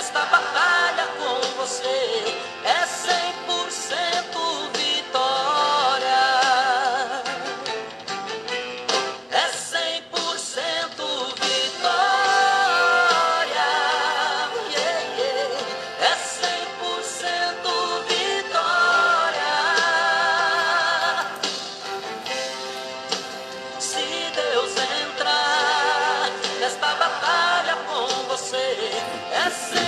Nesta batalha com você é 100% vitória. É 100% vitória. Yeah, yeah. É 100% vitória. Se Deus entrar nesta batalha com você, é 100%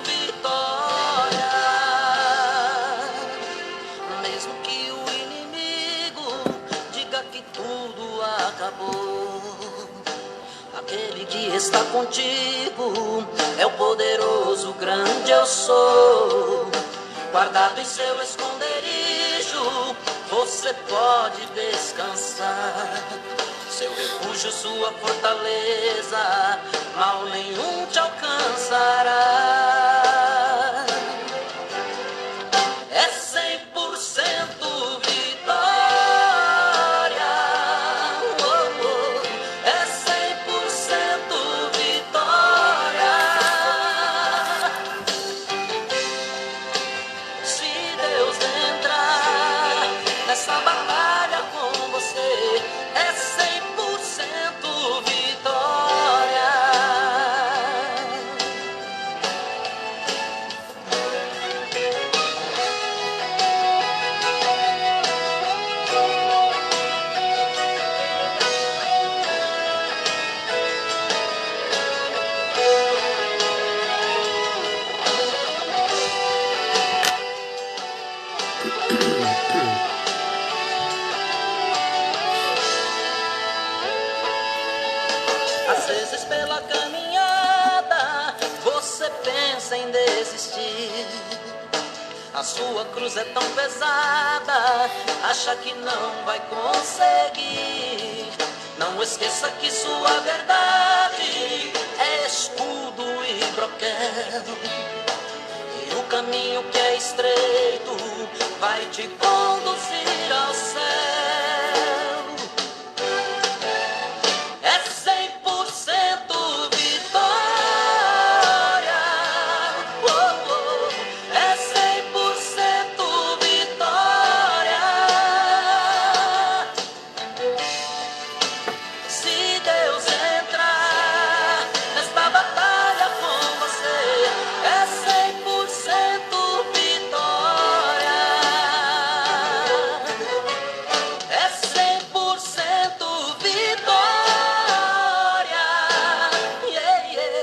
vitória. Mesmo que o inimigo diga que tudo acabou, aquele que está contigo é o poderoso, grande eu sou. Guardado em seu esconderijo, você pode descansar. Seu refúgio, sua fortaleza, mal nenhum te alcançará. É 100% vitória. Oh, oh. É 100% vitória. Se Deus entrar nessa batalha com você, é 100% vitória. Às vezes pela caminhada você pensa em desistir. A sua cruz é tão pesada, acha que não vai conseguir. Não esqueça que sua verdade é escudo e broquel. E o caminho que é estreito vai te conduzir ao céu. É 100% vitória. Oh, oh. É 100% vitória. Se Deus entrar nesta batalha com você, é 100% vitória. É 100% vitória. Yeah, yeah.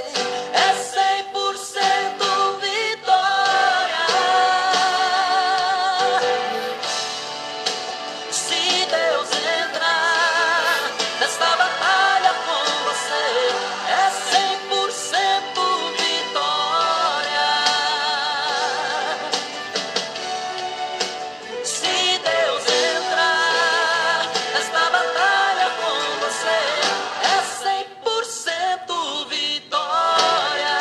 É 100% vitória. Se Deus entrar nesta batalha com você, é 100% vitória. Se Deus entrar nesta batalha com você, é 100% vitória.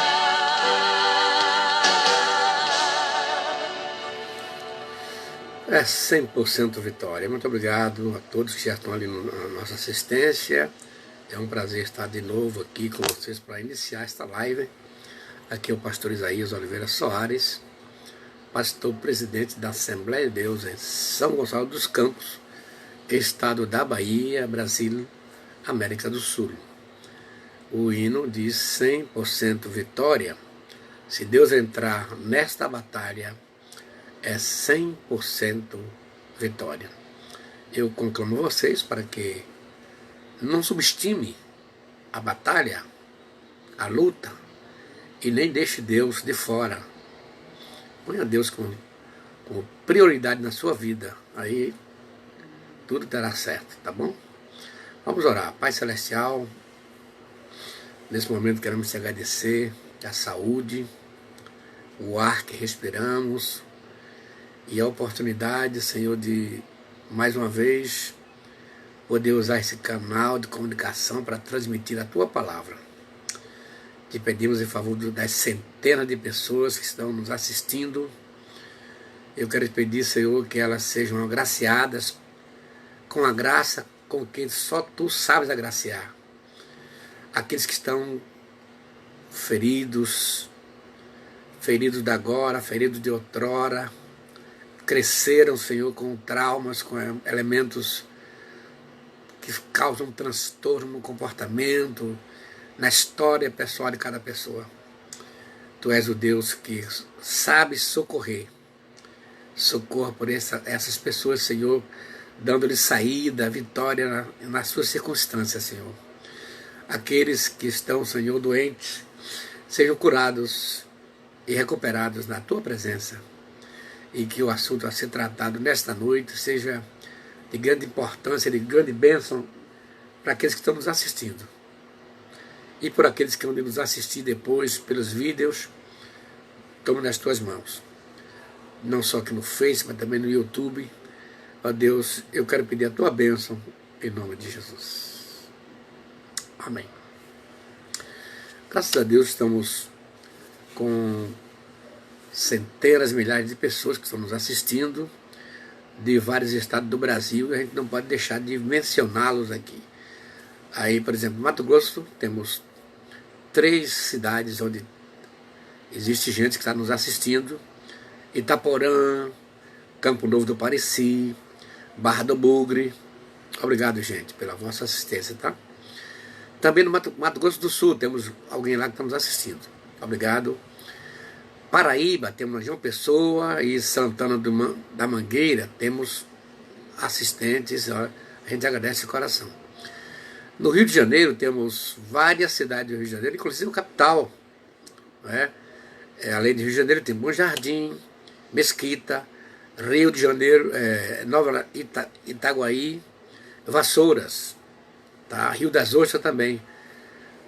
É 100% vitória. Muito obrigado a todos que já estão ali na nossa assistência. É um prazer estar de novo aqui com vocês para iniciar esta live. Aqui é o pastor Isaías Oliveira Soares, pastor presidente da Assembleia de Deus em São Gonçalo dos Campos, estado da Bahia, Brasil, América do Sul. O hino diz 100% vitória. Se Deus entrar nesta batalha, é 100% vitória. Eu conclamo vocês para que não subestime a batalha, a luta, e nem deixe Deus de fora. Ponha Deus como prioridade na sua vida, aí tudo dará certo, tá bom? Vamos orar. Pai Celestial, nesse momento queremos te agradecer a saúde, o ar que respiramos e a oportunidade, Senhor, de mais uma vez poder usar esse canal de comunicação para transmitir a Tua Palavra. Te pedimos em favor das centenas de pessoas que estão nos assistindo. Eu quero te pedir, Senhor, que elas sejam agraciadas com a graça com que só Tu sabes agraciar. Aqueles que estão feridos da agora, feridos de outrora, cresceram, Senhor, com traumas, com elementos que causam transtorno no comportamento, na história pessoal de cada pessoa. Tu és o Deus que sabe socorrer. Socorra por essas pessoas, Senhor, dando-lhes saída, vitória nas suas circunstâncias, Senhor. Aqueles que estão, Senhor, doentes, sejam curados e recuperados na Tua presença. E que o assunto a ser tratado nesta noite seja de grande importância, de grande bênção para aqueles que estão nos assistindo. E por aqueles que vão nos assistir depois pelos vídeos, tome nas Tuas mãos. Não só aqui no Face, mas também no YouTube. Ó Deus, eu quero pedir a Tua bênção em nome de Jesus. Amém. Graças a Deus estamos com centenas, milhares de pessoas que estão nos assistindo de vários estados do Brasil, e a gente não pode deixar de mencioná-los aqui. Aí, por exemplo, Mato Grosso, temos 3 cidades onde existe gente que está nos assistindo: Itaporã, Campo Novo do Pareci, Barra do Bugre. Obrigado, gente, pela vossa assistência, tá? Também no Mato Grosso do Sul temos alguém lá que está nos assistindo. Obrigado. Paraíba, temos João Pessoa e Santana da Mangueira, temos assistentes, a gente agradece de coração. No Rio de Janeiro temos várias cidades do Rio de Janeiro, inclusive a capital, né? Além do Rio de Janeiro tem Bom Jardim, Mesquita, Rio de Janeiro, Nova Itaguaí, Vassouras, tá? Rio das Ostras também.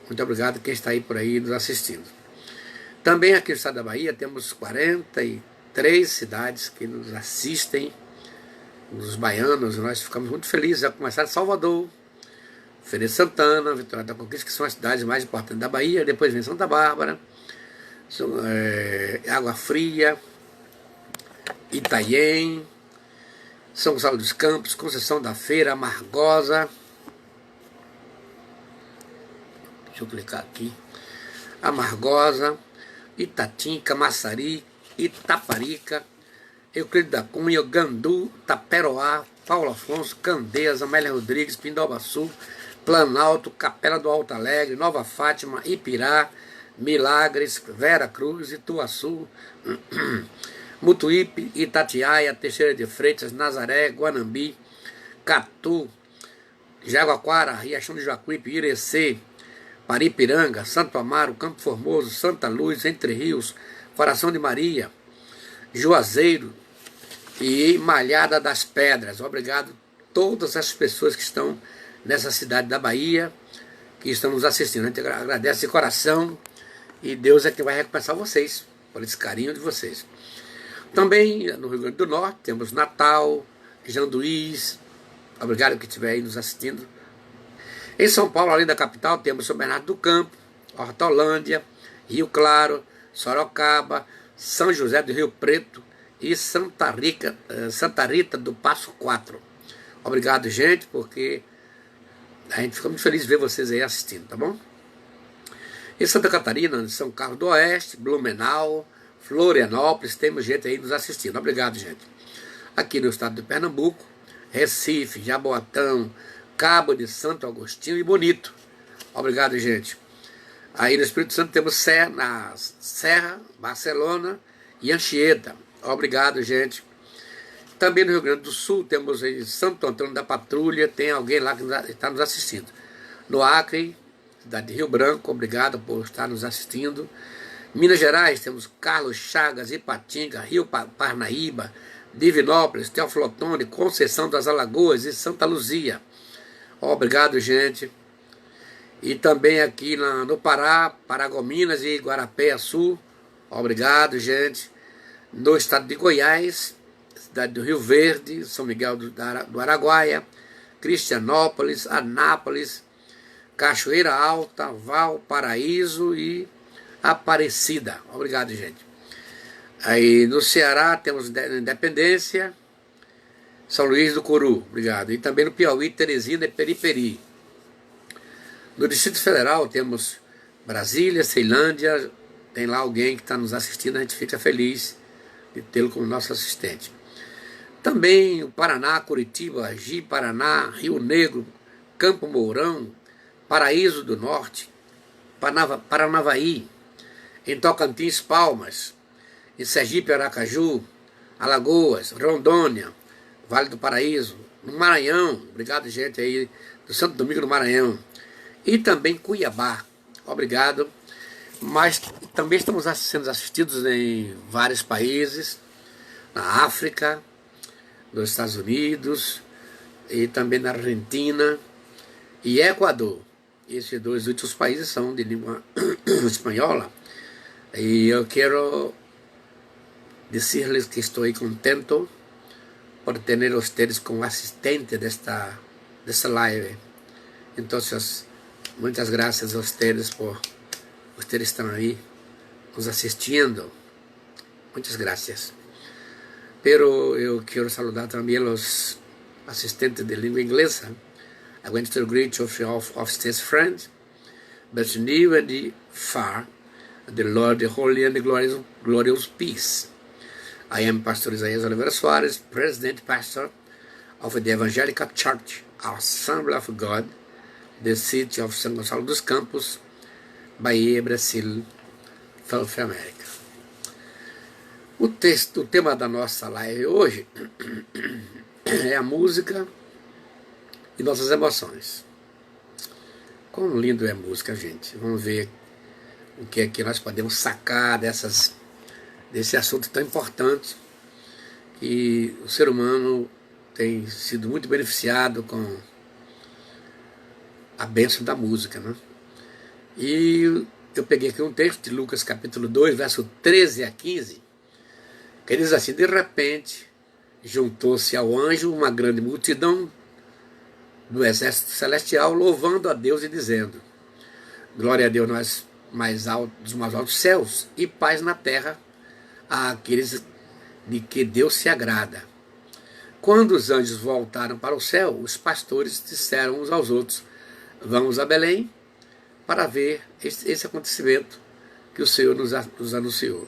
Muito obrigado quem está aí por aí nos assistindo. Também aqui no estado da Bahia temos 43 cidades que nos assistem, os baianos. Nós ficamos muito felizes, a começar de Salvador, Feira de Santana, Vitória da Conquista, que são as cidades mais importantes da Bahia. Depois vem Santa Bárbara, Água Fria, Itanhaém, São Gonçalo dos Campos, Conceição da Feira, Amargosa. Deixa eu clicar aqui. Amargosa, Itatim, Camaçari, Itaparica, Euclides da Cunha, Gandu, Taperoá, Paulo Afonso, Candeias, Amélia Rodrigues, Pindobaçu, Planalto, Capela do Alto Alegre, Nova Fátima, Ipirá, Milagres, Vera Cruz, Ituaçu, Mutuípe, Itatiaia, Teixeira de Freitas, Nazaré, Guanambi, Catu, Jaguaquara, Riachão de Jacuípe, Irecê, Paripiranga, Santo Amaro, Campo Formoso, Santa Luz, Entre Rios, Coração de Maria, Juazeiro e Malhada das Pedras. Obrigado a todas as pessoas que estão nessa cidade da Bahia, que estão nos assistindo. A gente agradece de coração e Deus é que vai recompensar vocês por esse carinho de vocês. Também no Rio Grande do Norte temos Natal, Janduís. Obrigado que estiver aí nos assistindo. Em São Paulo, além da capital, temos São Bernardo do Campo, Hortolândia, Rio Claro, Sorocaba, São José do Rio Preto e Santa Rita do Passo 4. Obrigado, gente, porque a gente fica muito feliz de ver vocês aí assistindo, tá bom? Em Santa Catarina, São Carlos do Oeste, Blumenau, Florianópolis, temos gente aí nos assistindo. Obrigado, gente. Aqui no estado de Pernambuco, Recife, Jaboatão, Cabo de Santo Agostinho e Bonito. Obrigado, gente. Aí no Espírito Santo temos Serra, Barcelona e Anchieta. Obrigado, gente. Também no Rio Grande do Sul temos em Santo Antônio da Patrulha, tem alguém lá que está nos assistindo. No Acre, cidade de Rio Branco, obrigado por estar nos assistindo. Minas Gerais temos Carlos Chagas, Ipatinga, Rio Parnaíba, Divinópolis, Teófilo Otoni, Conceição das Alagoas e Santa Luzia. Obrigado, gente. E também aqui no Pará, Paragominas e Guarapé-Açu. Obrigado, gente. No estado de Goiás, cidade do Rio Verde, São Miguel do Araguaia, Cristianópolis, Anápolis, Cachoeira Alta, Valparaíso e Aparecida. Obrigado, gente. Aí no Ceará temos Independência, São Luís do Curu, obrigado. E também no Piauí, Teresina e Periperi. No Distrito Federal temos Brasília, Ceilândia, tem lá alguém que está nos assistindo, a gente fica feliz de tê-lo como nosso assistente. Também o Paraná, Curitiba, Ji-Paraná, Rio Negro, Campo Mourão, Paraíso do Norte, Paranavaí, em Tocantins, Palmas, em Sergipe, Aracaju, Alagoas, Rondônia, Vale do Paraíso, no Maranhão, obrigado gente aí do Santo Domingo do Maranhão, e também Cuiabá, obrigado. Mas também estamos sendo assistidos em vários países, na África, nos Estados Unidos, e também na Argentina e Equador. Esses dois últimos países são de língua espanhola. E eu quero dizer-lhes que estou contento por ter ustedes como assistente desta live. Então, muitas graças a ustedes por ustedes estão aí nos assistindo. Muitas graças. Pero eu quero saludar também os assistentes de língua inglesa. I went to greet of State's friends, but near and far, the Lord, the holy and the glorious peace. I am Pastor Isaías Oliveira Soares, President Pastor of the Evangelical Church, Assembly of God, the city of São Gonçalo dos Campos, Bahia, Brasil, Philadelphia, América. O tema da nossa live hoje é a música e nossas emoções. Quão lindo é a música, gente. Vamos ver o que é que nós podemos sacar desse assunto tão importante, que o ser humano tem sido muito beneficiado com a bênção da música, né? E eu peguei aqui um texto de Lucas capítulo 2, verso 13 a 15, que diz assim: de repente juntou-se ao anjo uma grande multidão do exército celestial, louvando a Deus e dizendo: glória a Deus nos mais altos céus, e paz na terra àqueles de que Deus se agrada. Quando os anjos voltaram para o céu, os pastores disseram uns aos outros: vamos a Belém para ver esse acontecimento que o Senhor nos anunciou.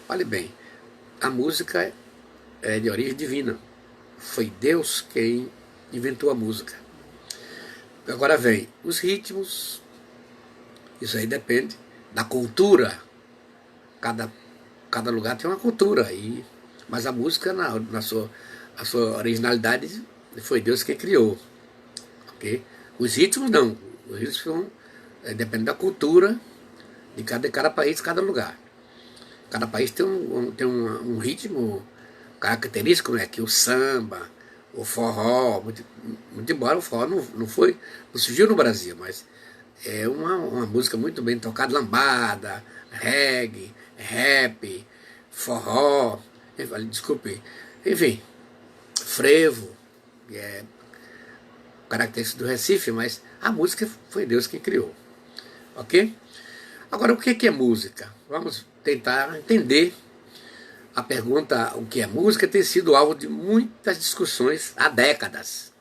Olhe bem, a música é de origem divina. Foi Deus quem inventou a música. Agora vem os ritmos. Isso aí depende da cultura. Cada lugar tem uma cultura. Mas a música, a sua originalidade, foi Deus quem criou. Okay? Os ritmos não. Os ritmos dependem da cultura de cada país, cada lugar. Cada país tem um ritmo característico, né? Que o samba, o forró, muito embora o forró não surgiu no Brasil, mas é uma música muito bem tocada, lambada, reggae, rap, forró, desculpe, enfim, frevo, que é característico do Recife, mas a música foi Deus quem criou, ok? Agora, o que é música? Vamos tentar entender a pergunta, o que é música, tem sido alvo de muitas discussões há décadas.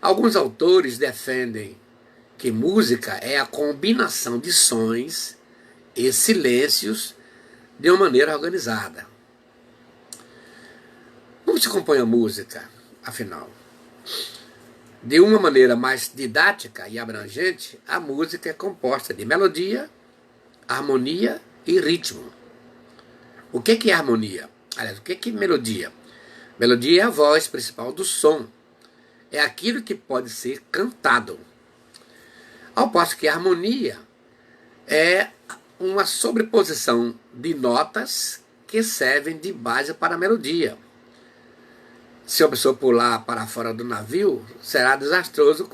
Alguns autores defendem que música é a combinação de sons e silêncios de uma maneira organizada. Como se compõe a música, afinal? De uma maneira mais didática e abrangente, a música é composta de melodia, harmonia e ritmo. O que é harmonia? Aliás, o que é melodia? Melodia é a voz principal do som. É aquilo que pode ser cantado. Ao passo que a harmonia é uma sobreposição de notas que servem de base para a melodia. Se a pessoa pular para fora do navio, será desastroso,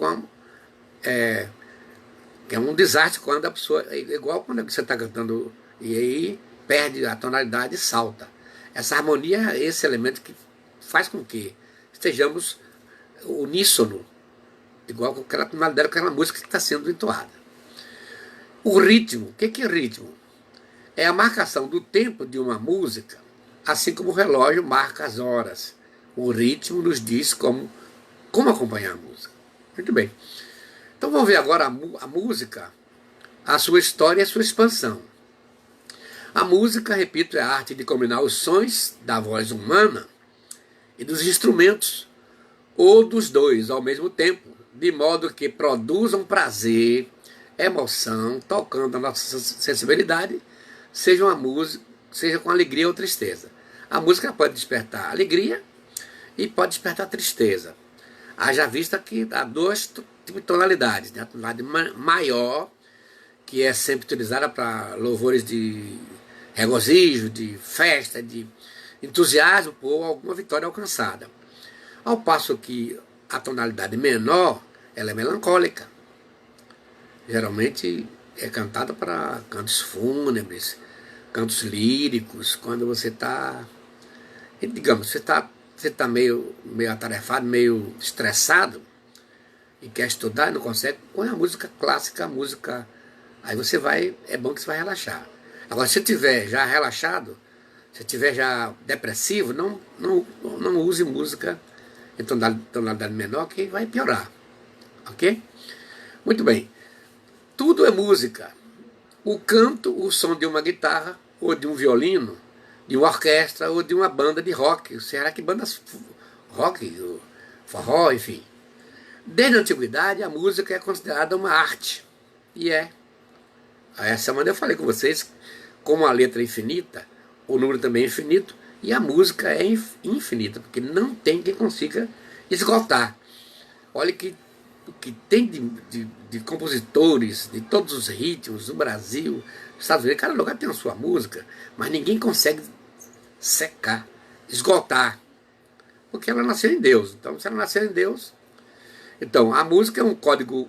que é um desastre quando a pessoa, igual quando você está cantando e aí perde a tonalidade e salta. Essa harmonia é esse elemento que faz com que estejamos uníssono, igual com aquela tonalidade, com aquela música que está sendo entoada. O ritmo, o que é ritmo? É a marcação do tempo de uma música, assim como o relógio marca as horas. O ritmo nos diz como acompanhar a música. Muito bem. Então vamos ver agora a música a sua história e a sua expansão. A música, repito, é a arte de combinar os sons da voz humana e dos instrumentos, ou dos dois ao mesmo tempo, de modo que produzam prazer, emoção, tocando a nossa sensibilidade, seja uma música, seja com alegria ou tristeza. A música pode despertar alegria e pode despertar tristeza. Haja vista que há duas tipos de tonalidades, né? A tonalidade maior, que é sempre utilizada para louvores de regozijo, de festa, de entusiasmo por alguma vitória alcançada. Ao passo que a tonalidade menor, ela é melancólica. Geralmente é cantada para cantos fúnebres, cantos líricos, quando você está, digamos, você está meio atarefado, meio estressado e quer estudar e não consegue, põe a música clássica, a música, aí você vai, é bom que você vai relaxar. Agora, se estiver já relaxado, se estiver já depressivo, não use música em tonalidade menor, que vai piorar. Ok? Muito bem. Tudo é música. O canto, o som de uma guitarra, ou de um violino, de uma orquestra, ou de uma banda de rock. Será que bandas rock, forró, enfim. Desde a antiguidade, a música é considerada uma arte. E é. Essa semana eu falei com vocês, como a letra é infinita, o número também é infinito, e a música é infinita, porque não tem quem consiga esgotar. Olha que o que tem de compositores de todos os ritmos do Brasil, dos Estados Unidos, cada lugar tem a sua música, mas ninguém consegue secar, esgotar, porque ela nasceu em Deus. Então, se ela nasceu em Deus, então a música é um código,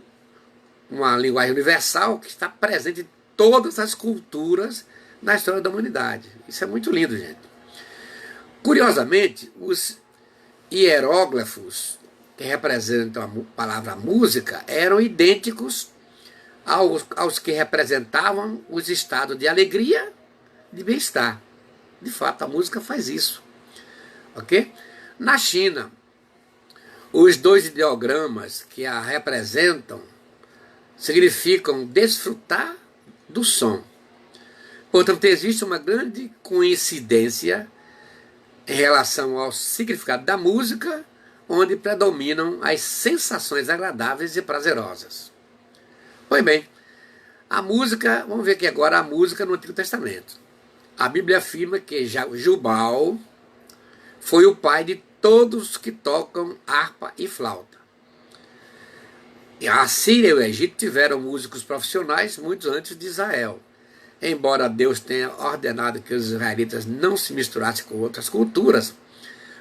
uma linguagem universal que está presente em todas as culturas na história da humanidade. Isso é muito lindo, gente. Curiosamente, os hieróglifos que representam a palavra música eram idênticos aos que representavam os estados de alegria e de bem-estar. De fato, a música faz isso. Ok? Na China, os dois ideogramas que a representam significam desfrutar do som. Portanto, existe uma grande coincidência em relação ao significado da música, onde predominam as sensações agradáveis e prazerosas. Pois bem, a música, vamos ver aqui agora a música no Antigo Testamento. A Bíblia afirma que Jubal foi o pai de todos que tocam harpa e flauta. E a Síria e o Egito tiveram músicos profissionais muito antes de Israel. Embora Deus tenha ordenado que os israelitas não se misturassem com outras culturas,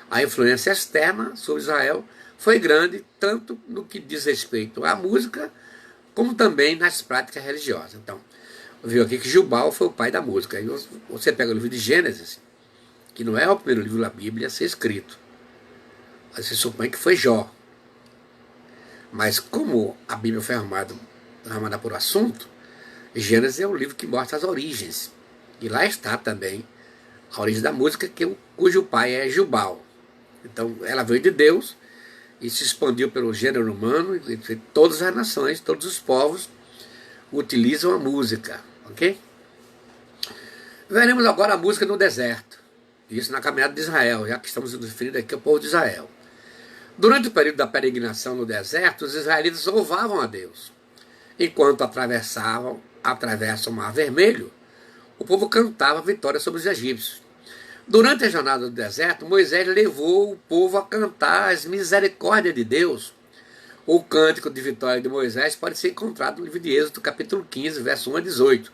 a influência externa sobre Israel foi grande, tanto no que diz respeito à música, como também nas práticas religiosas. Então, viu aqui que Jubal foi o pai da música. Aí você pega o livro de Gênesis, que não é o primeiro livro da Bíblia a ser escrito. Você supõe que foi Jó. Mas como a Bíblia foi armada por assunto, Gênesis é o livro que mostra as origens. E lá está também a origem da música, cujo pai é Jubal. Então ela veio de Deus e se expandiu pelo gênero humano, e todas as nações, todos os povos utilizam a música. Ok? Veremos agora a música no deserto. Isso na caminhada de Israel, já que estamos referindo aqui ao povo de Israel. Durante o período da peregrinação no deserto, os israelitas louvavam a Deus. Enquanto atravessam o Mar Vermelho, o povo cantava vitória sobre os egípcios. Durante a jornada do deserto, Moisés levou o povo a cantar as misericórdias de Deus. O cântico de vitória de Moisés pode ser encontrado no livro de Êxodo, capítulo 15, verso 1 a 18.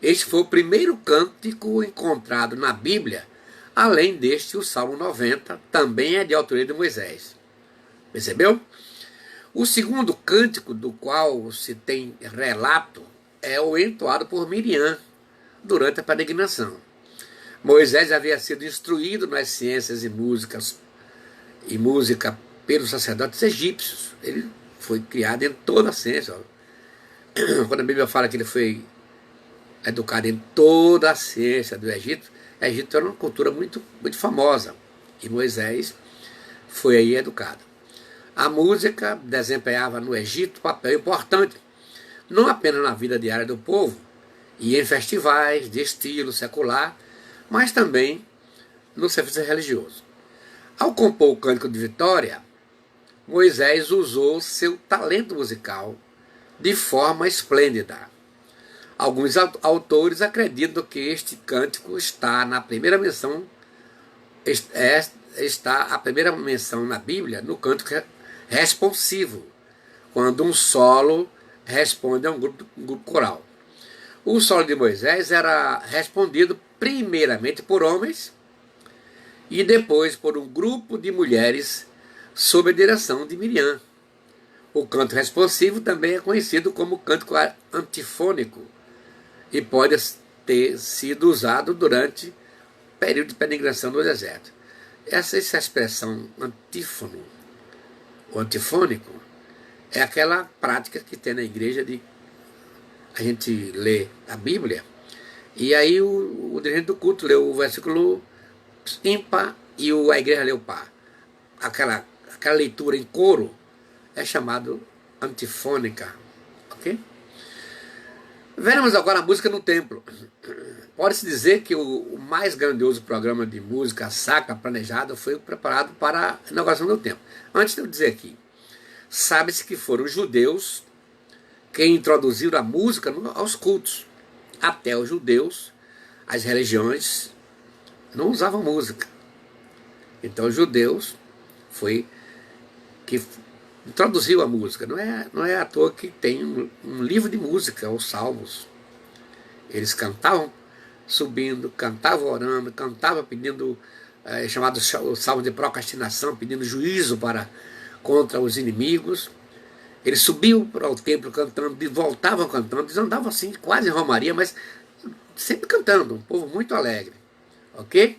Este foi o primeiro cântico encontrado na Bíblia. Além deste, o Salmo 90 também é de autoria de Moisés. Percebeu? O segundo cântico do qual se tem relato é o entoado por Miriam durante a peregrinação. Moisés havia sido instruído nas ciências e música pelos sacerdotes egípcios. Ele foi criado em toda a ciência. Quando a Bíblia fala que ele foi educado em toda a ciência do Egito, o Egito era uma cultura muito, muito famosa. E Moisés foi aí educado. A música desempenhava no Egito um papel importante, não apenas na vida diária do povo, e em festivais de estilo secular, mas também no serviço religioso. Ao compor o Cântico de Vitória, Moisés usou seu talento musical de forma esplêndida. Alguns autores acreditam que este cântico está na primeira menção, está a primeira menção na Bíblia no cântico responsivo, quando um solo responde a um grupo coral. O solo de Moisés era respondido primeiramente por homens e depois por um grupo de mulheres sob a direção de Miriam. O canto responsivo também é conhecido como cântico antifônico e pode ter sido usado durante o período de peregrinação no deserto. Essa expressão antífono, ou antifônico, é aquela prática que tem na igreja de a gente lê a Bíblia e aí o dirigente do culto lê o versículo ímpar e a igreja lê o par. Aquela leitura em coro é chamado antifônica, ok? Veremos agora a música no templo. Pode-se dizer que o mais grandioso programa de música sacra planejado foi preparado para a inauguração do templo. Antes de eu dizer aqui, sabe-se que foram os judeus que introduziram a música aos cultos. Até os judeus, as religiões não usavam música. Então os judeus foi que introduziu a música. Não é à toa que tem um livro de música, os salmos. Eles cantavam subindo, cantavam orando, cantavam pedindo, chamado o salmo de procrastinação, pedindo juízo contra os inimigos. Eles subiam para o templo cantando, voltavam cantando, eles andavam assim, quase em romaria, mas sempre cantando, um povo muito alegre. Ok?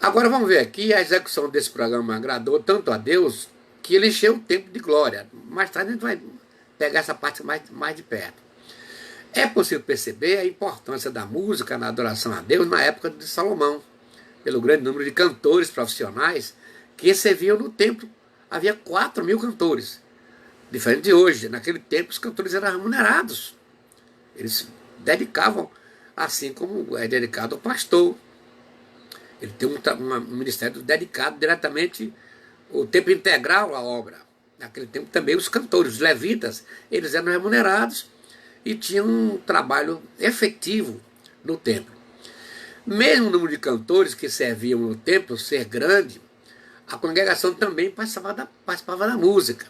Agora vamos ver aqui, a execução desse programa agradou tanto a Deus que ele encheu o templo de glória. Mais tarde a gente vai pegar essa parte mais de perto. É possível perceber a importância da música na adoração a Deus na época de Salomão, pelo grande número de cantores profissionais que serviam no templo. Havia 4.000 cantores. Diferente de hoje, naquele tempo os cantores eram remunerados. Eles dedicavam, assim como é dedicado ao pastor. Ele tem um ministério dedicado diretamente, o tempo integral à obra. Naquele tempo também os cantores, os levitas, eles eram remunerados e tinham um trabalho efetivo no templo. Mesmo o número de cantores que serviam no templo ser grande, a congregação também participava da música.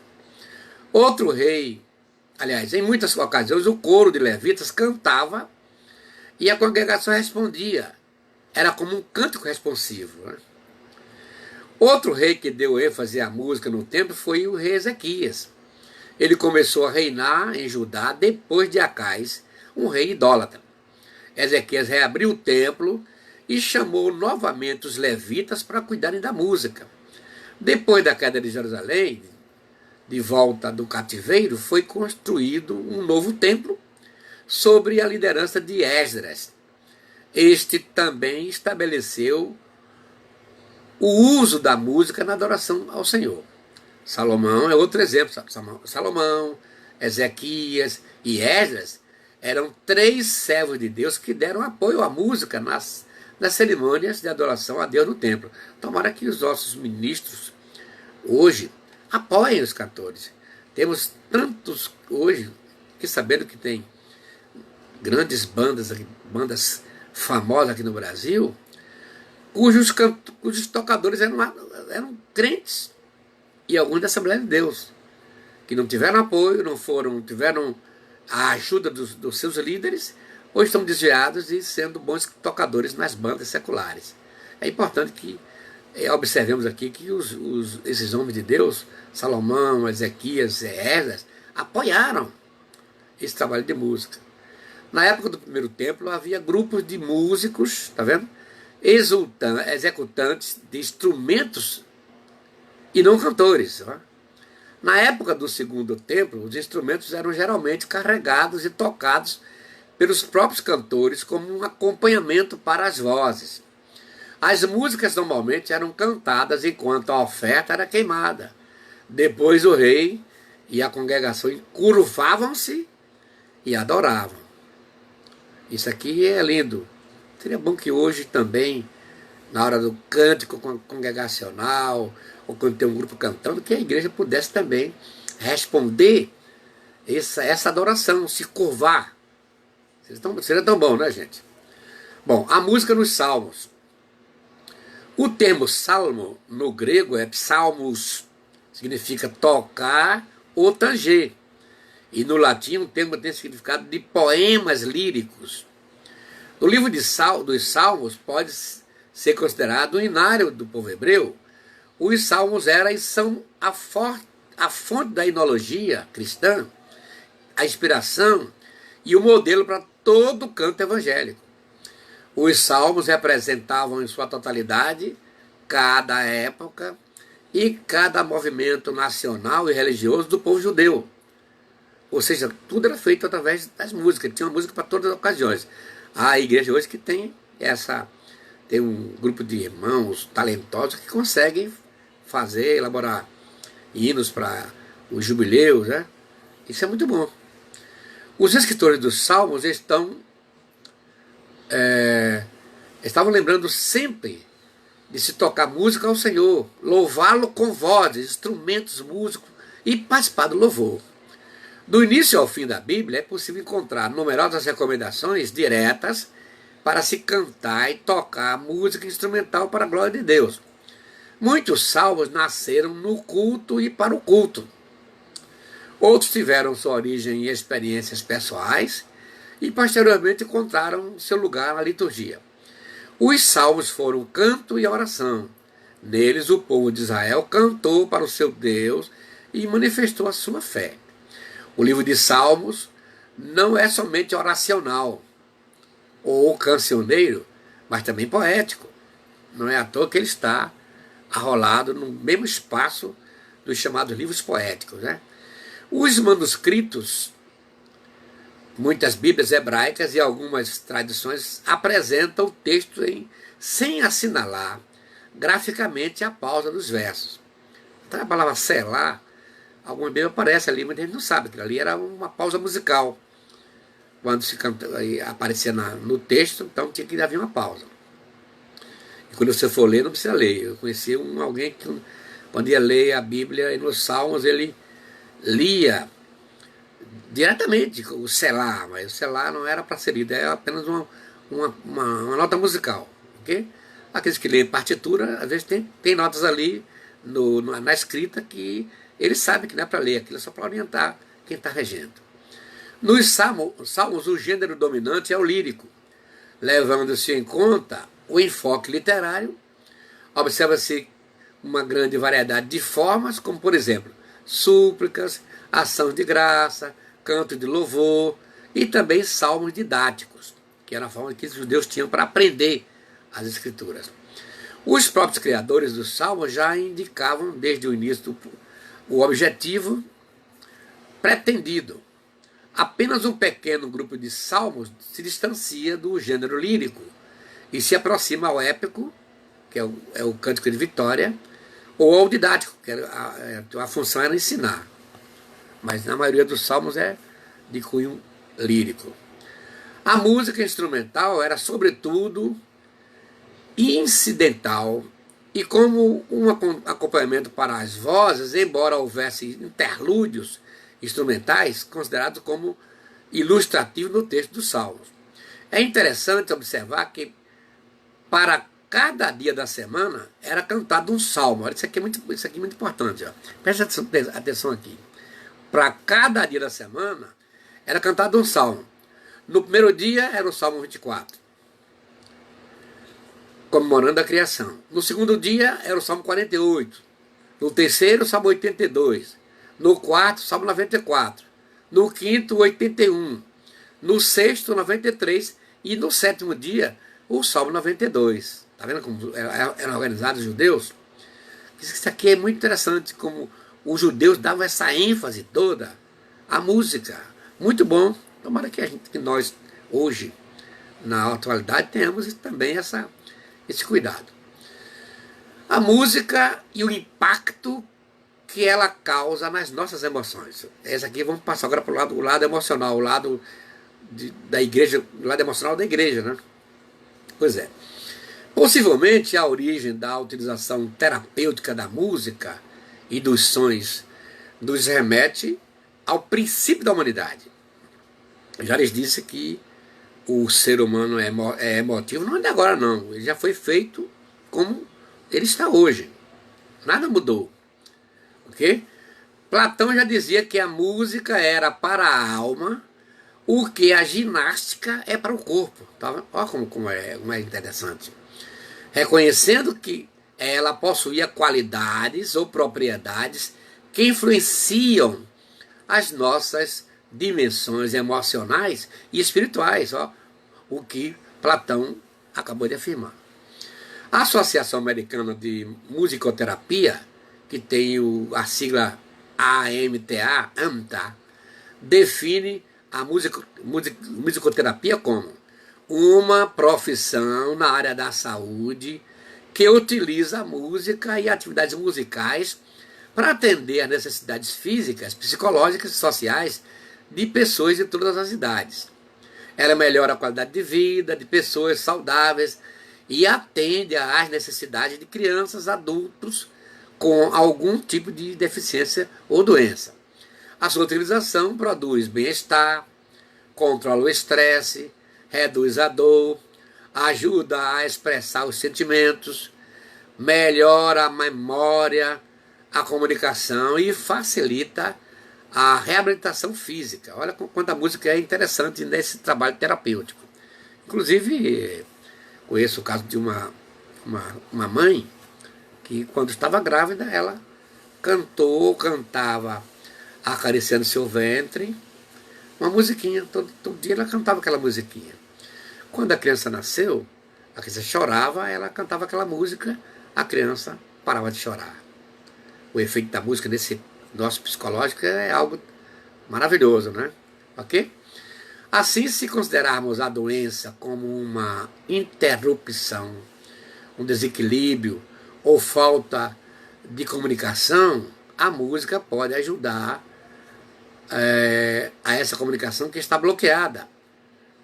Outro rei, aliás, em muitas ocasiões o coro de levitas cantava e a congregação respondia. Era como um cântico responsivo, né? Outro rei que deu ênfase à música no templo foi o rei Ezequias. Ele começou a reinar em Judá depois de Acais, um rei idólatra. Ezequias reabriu o templo e chamou novamente os levitas para cuidarem da música. Depois da queda de Jerusalém, de volta do cativeiro, foi construído um novo templo sob a liderança de Esdras. Este também estabeleceu o uso da música na adoração ao Senhor. Salomão é outro exemplo. Salomão, Ezequias e Esdras eram 3 servos de Deus que deram apoio à música nas cerimônias de adoração a Deus no templo. Tomara que os nossos ministros hoje apoiem os cantores. Temos tantos hoje, que sabendo que tem grandes bandas famosas aqui no Brasil, cujos tocadores eram crentes e alguns da Assembleia de Deus, que não tiveram apoio, não tiveram a ajuda dos seus líderes, ou estão desviados e sendo bons tocadores nas bandas seculares. É importante que observemos aqui que esses homens de Deus, Salomão, Ezequias, Esdras, apoiaram esse trabalho de música. Na época do primeiro templo havia grupos de músicos, tá vendo? Executantes de instrumentos e não cantores. Tá? Na época do segundo templo, os instrumentos eram geralmente carregados e tocados pelos próprios cantores como um acompanhamento para as vozes. As músicas normalmente eram cantadas enquanto a oferta era queimada. Depois o rei e a congregação encurvavam-se e adoravam. Isso aqui é lindo. Seria bom que hoje também, na hora do cântico congregacional, ou quando tem um grupo cantando, que a igreja pudesse também responder essa adoração, se curvar. Seria tão bom, né, gente? Bom, a música nos salmos. O termo salmo no grego é psalmos, significa tocar ou tanger. E no latim o termo tem significado de poemas líricos. No livro dos Salmos pode ser considerado um inário do povo hebreu. Os salmos eram e são a fonte da enologia cristã, a inspiração e o modelo para todo o canto evangélico. Os salmos representavam em sua totalidade cada época e cada movimento nacional e religioso do povo judeu. Ou seja, tudo era feito através das músicas, tinha uma música para todas as ocasiões. A igreja hoje que tem um grupo de irmãos talentosos que conseguem elaborar hinos para os jubileus, né? Isso é muito bom. Os escritores dos salmos estavam lembrando sempre de se tocar música ao Senhor, louvá-lo com vozes, instrumentos músicos e participar do louvor. Do início ao fim da Bíblia é possível encontrar numerosas recomendações diretas para se cantar e tocar música instrumental para a glória de Deus. Muitos salmos nasceram no culto e para o culto. Outros tiveram sua origem em experiências pessoais e posteriormente encontraram seu lugar na liturgia. Os salmos foram canto e oração. Neles o povo de Israel cantou para o seu Deus e manifestou a sua fé. O livro de Salmos não é somente oracional ou cancioneiro, mas também poético. Não é à toa que ele está arrolado no mesmo espaço dos chamados livros poéticos, né? Os manuscritos, muitas bíblias hebraicas e algumas tradições apresentam o texto sem assinalar graficamente a pausa dos versos. Então a palavra selar, alguma vez aparece ali, mas a gente não sabe que ali era uma pausa musical. Quando aparecia no texto, então tinha que haver uma pausa. E quando você for ler, não precisa ler. Eu conheci alguém que, quando ia ler a Bíblia e nos Salmos, ele lia diretamente o selar, mas o selar não era para ser lido, era apenas uma nota musical. Okay? Aqueles que leem partitura, às vezes tem notas ali na escrita que ele sabe que não é para ler, aquilo é só para orientar quem está regendo. Nos salmos, o gênero dominante é o lírico, levando-se em conta o enfoque literário. Observa-se uma grande variedade de formas, como por exemplo, súplicas, ação de graça, canto de louvor e também salmos didáticos, que era a forma que os judeus tinham para aprender as escrituras. Os próprios criadores dos salmos já indicavam desde o início o objetivo pretendido. Apenas um pequeno grupo de salmos se distancia do gênero lírico e se aproxima ao épico, que é o cântico de vitória, ou ao didático, que a função era ensinar. Mas na maioria dos salmos é de cunho lírico. A música instrumental era sobretudo incidental e como um acompanhamento para as vozes, embora houvesse interlúdios instrumentais considerados como ilustrativos no texto dos salmos. É interessante observar que para cada dia da semana era cantado um salmo. Olha, isso aqui é muito importante. Ó. Preste atenção aqui. Para cada dia da semana era cantado um salmo. No primeiro dia era o Salmo 24, comemorando a criação. No segundo dia era o Salmo 48. No terceiro, o Salmo 82. No quarto, o Salmo 94. No quinto, 81. No sexto, 93. E no sétimo dia, o Salmo 92. Está vendo como eram organizados os judeus? Isso aqui é muito interessante, como os judeus davam essa ênfase toda à música. Muito bom. Tomara que nós, hoje, na atualidade, tenhamos também esse cuidado. A música e o impacto que ela causa nas nossas emoções. Essa aqui vamos passar agora para o lado emocional, o lado da igreja, o lado emocional da igreja, né? Pois é. Possivelmente a origem da utilização terapêutica da música e dos sons nos remete ao princípio da humanidade. Eu já lhes disse que o ser humano é emotivo, não é de agora não, ele já foi feito como ele está hoje. Nada mudou. Ok? Platão já dizia que a música era para a alma o que a ginástica é para o corpo. Tá? Olha como é interessante. Reconhecendo que ela possuía qualidades ou propriedades que influenciam as nossas dimensões emocionais e espirituais, ó, o que Platão acabou de afirmar. A Associação Americana de Musicoterapia, que tem a sigla AMTA, define a musicoterapia como uma profissão na área da saúde que utiliza a música e atividades musicais para atender às necessidades físicas, psicológicas e sociais de pessoas de todas as idades. Ela melhora a qualidade de vida de pessoas saudáveis e atende às necessidades de crianças, adultos com algum tipo de deficiência ou doença. A sua utilização produz bem-estar, controla o estresse, reduz a dor, ajuda a expressar os sentimentos, melhora a memória, a comunicação e facilita a reabilitação física. Olha quanto a música é interessante nesse trabalho terapêutico. Inclusive, conheço o caso de uma mãe que, quando estava grávida, ela cantava acariciando seu ventre, uma musiquinha, todo dia ela cantava aquela musiquinha. Quando a criança nasceu, a criança chorava, ela cantava aquela música, a criança parava de chorar. O efeito da música nesse nosso psicológico é algo maravilhoso, né? Ok? Assim, se considerarmos a doença como uma interrupção, um desequilíbrio ou falta de comunicação, a música pode ajudar a essa comunicação que está bloqueada.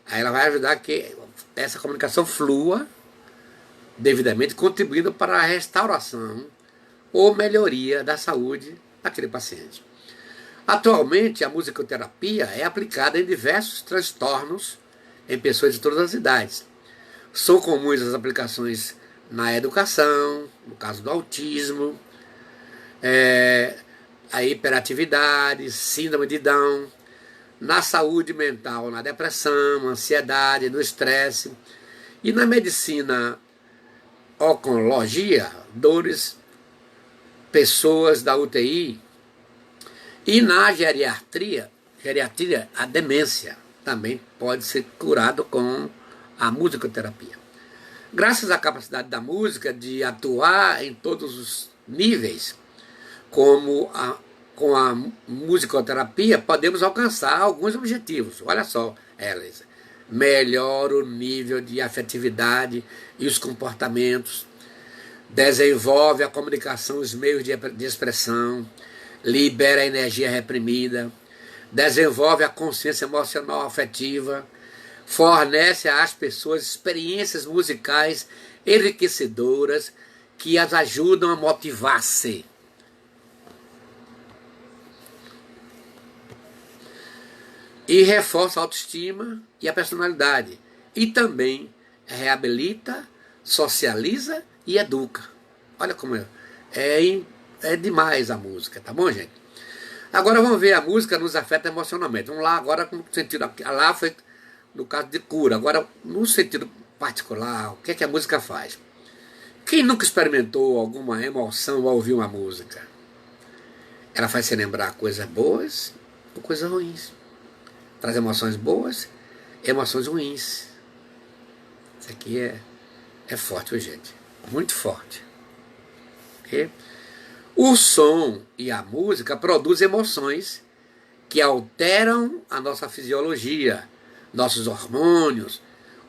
Aí ela vai ajudar que essa comunicação flua devidamente, contribuindo para a restauração ou melhoria da saúde daquele paciente. Atualmente, a musicoterapia é aplicada em diversos transtornos em pessoas de todas as idades. São comuns as aplicações na educação, no caso do autismo, a hiperatividade, síndrome de Down, na saúde mental, na depressão, ansiedade, no estresse, e na medicina oncologia, dores, pessoas da UTI, e na geriatria, a demência também pode ser curado com a musicoterapia. Graças à capacidade da música de atuar em todos os níveis, com a musicoterapia, podemos alcançar alguns objetivos. Olha só, elas. Melhora o nível de afetividade e os comportamentos, desenvolve a comunicação, os meios de expressão, libera a energia reprimida, desenvolve a consciência emocional afetiva, fornece às pessoas experiências musicais enriquecedoras que as ajudam a motivar-se. E reforça a autoestima e a personalidade. E também reabilita, socializa e educa. Olha como é demais a música, tá bom, gente? Agora vamos ver, a música nos afeta emocionalmente. Vamos lá agora com o sentido, lá foi no caso de cura. Agora, no sentido particular, o que é que a música faz? Quem nunca experimentou alguma emoção ao ouvir uma música? Ela faz se lembrar coisas boas ou coisas ruins. Traz emoções boas, emoções ruins. Isso aqui é forte, viu, gente? Muito forte. Okay? O som e a música produzem emoções que alteram a nossa fisiologia, nossos hormônios,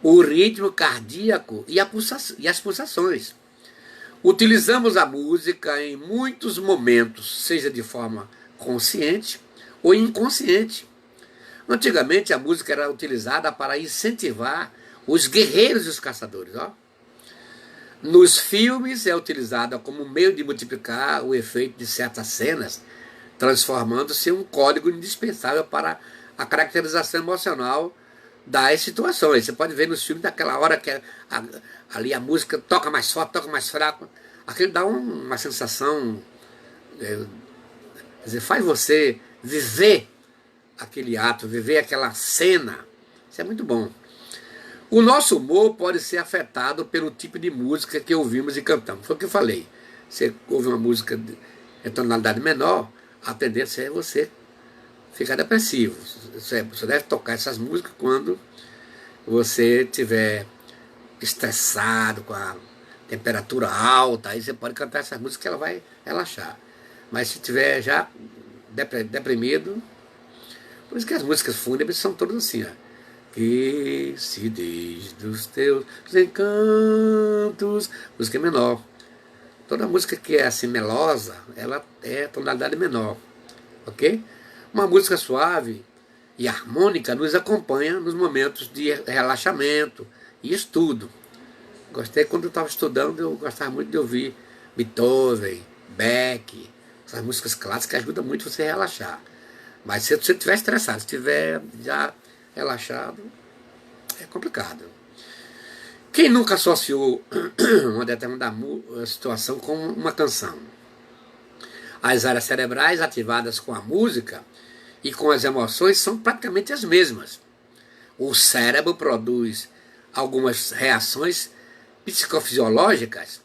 o ritmo cardíaco e as pulsações. Utilizamos a música em muitos momentos, seja de forma consciente ou inconsciente. Antigamente a música era utilizada para incentivar os guerreiros e os caçadores. Ó. Nos filmes é utilizada como meio de multiplicar o efeito de certas cenas, transformando-se em um código indispensável para a caracterização emocional das situações. Você pode ver nos filmes daquela hora que ali a música toca mais forte, toca mais fraco. Aquilo dá uma sensação, quer dizer, faz você viver aquele ato, viver aquela cena. Isso é muito bom. O nosso humor pode ser afetado pelo tipo de música que ouvimos e cantamos. Foi o que eu falei. Você ouve uma música em tonalidade menor, a tendência é você ficar depressivo. Você deve tocar essas músicas quando você estiver estressado, com a temperatura alta, aí você pode cantar essas músicas que ela vai relaxar. Mas se estiver já deprimido, por isso que as músicas fúnebres são todas assim, ó. Que se diz dos teus encantos, música menor. Toda música que é assim melosa, ela é tonalidade menor, ok? Uma música suave e harmônica nos acompanha nos momentos de relaxamento e estudo. Gostei quando eu estava estudando, eu gostava muito de ouvir Beethoven, Beck, essas músicas clássicas ajudam muito você a relaxar. Mas se você estiver estressado, se estiver já relaxado, é complicado. Quem nunca associou uma determinada situação com uma canção? As áreas cerebrais ativadas com a música e com as emoções são praticamente as mesmas. O cérebro produz algumas reações psicofisiológicas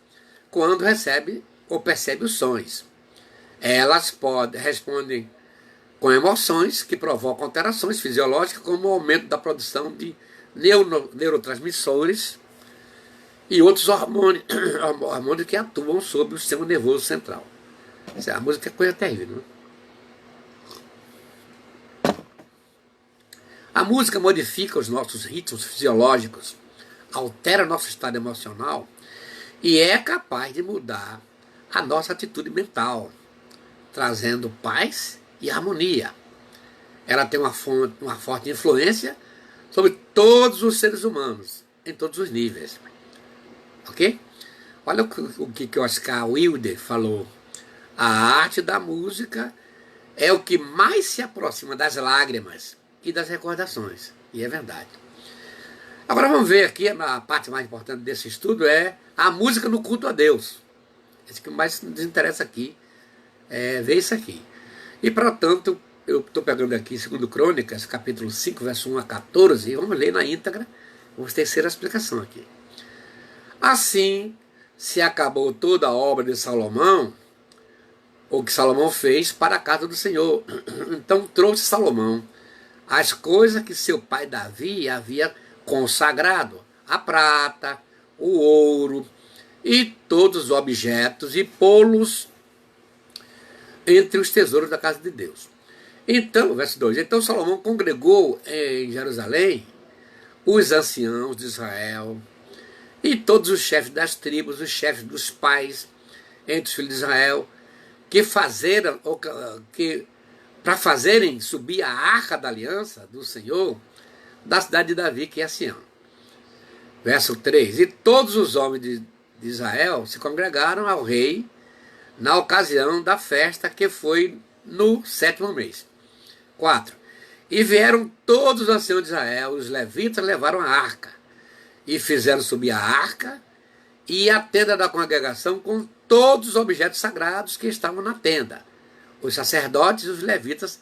quando recebe ou percebe os sons. Elas respondem com emoções que provocam alterações fisiológicas, como o aumento da produção de neurotransmissores e outros hormônios que atuam sobre o sistema nervoso central. A música é coisa terrível, não? A música modifica os nossos ritmos fisiológicos, altera nosso estado emocional e é capaz de mudar a nossa atitude mental, trazendo paz e harmonia. Ela tem uma forte influência sobre todos os seres humanos, em todos os níveis. Ok? Olha o que Oscar Wilde falou. A arte da música é o que mais se aproxima das lágrimas e das recordações. E é verdade. Agora vamos ver aqui, a parte mais importante desse estudo é a música no culto a Deus. Esse que mais nos interessa aqui é ver isso aqui. E, portanto, eu estou pegando aqui 2 Crônicas, capítulo 5, verso 1 a 14, e vamos ler na íntegra, vamos ter a explicação aqui. Assim se acabou toda a obra de Salomão, o que Salomão fez para a casa do Senhor. Então trouxe Salomão as coisas que seu pai Davi havia consagrado, a prata, o ouro e todos os objetos, e pô-los entre os tesouros da casa de Deus. Então, verso 2, então Salomão congregou em Jerusalém os anciãos de Israel e todos os chefes das tribos, os chefes dos pais entre os filhos de Israel, para fazerem subir a arca da aliança do Senhor da cidade de Davi, que é Sião. Verso 3, e todos os homens de Israel se congregaram ao rei na ocasião da festa que foi no 7º mês. 4. E vieram todos os anciãos de Israel, os levitas levaram a arca, e fizeram subir a arca e a tenda da congregação com todos os objetos sagrados que estavam na tenda. Os sacerdotes e os levitas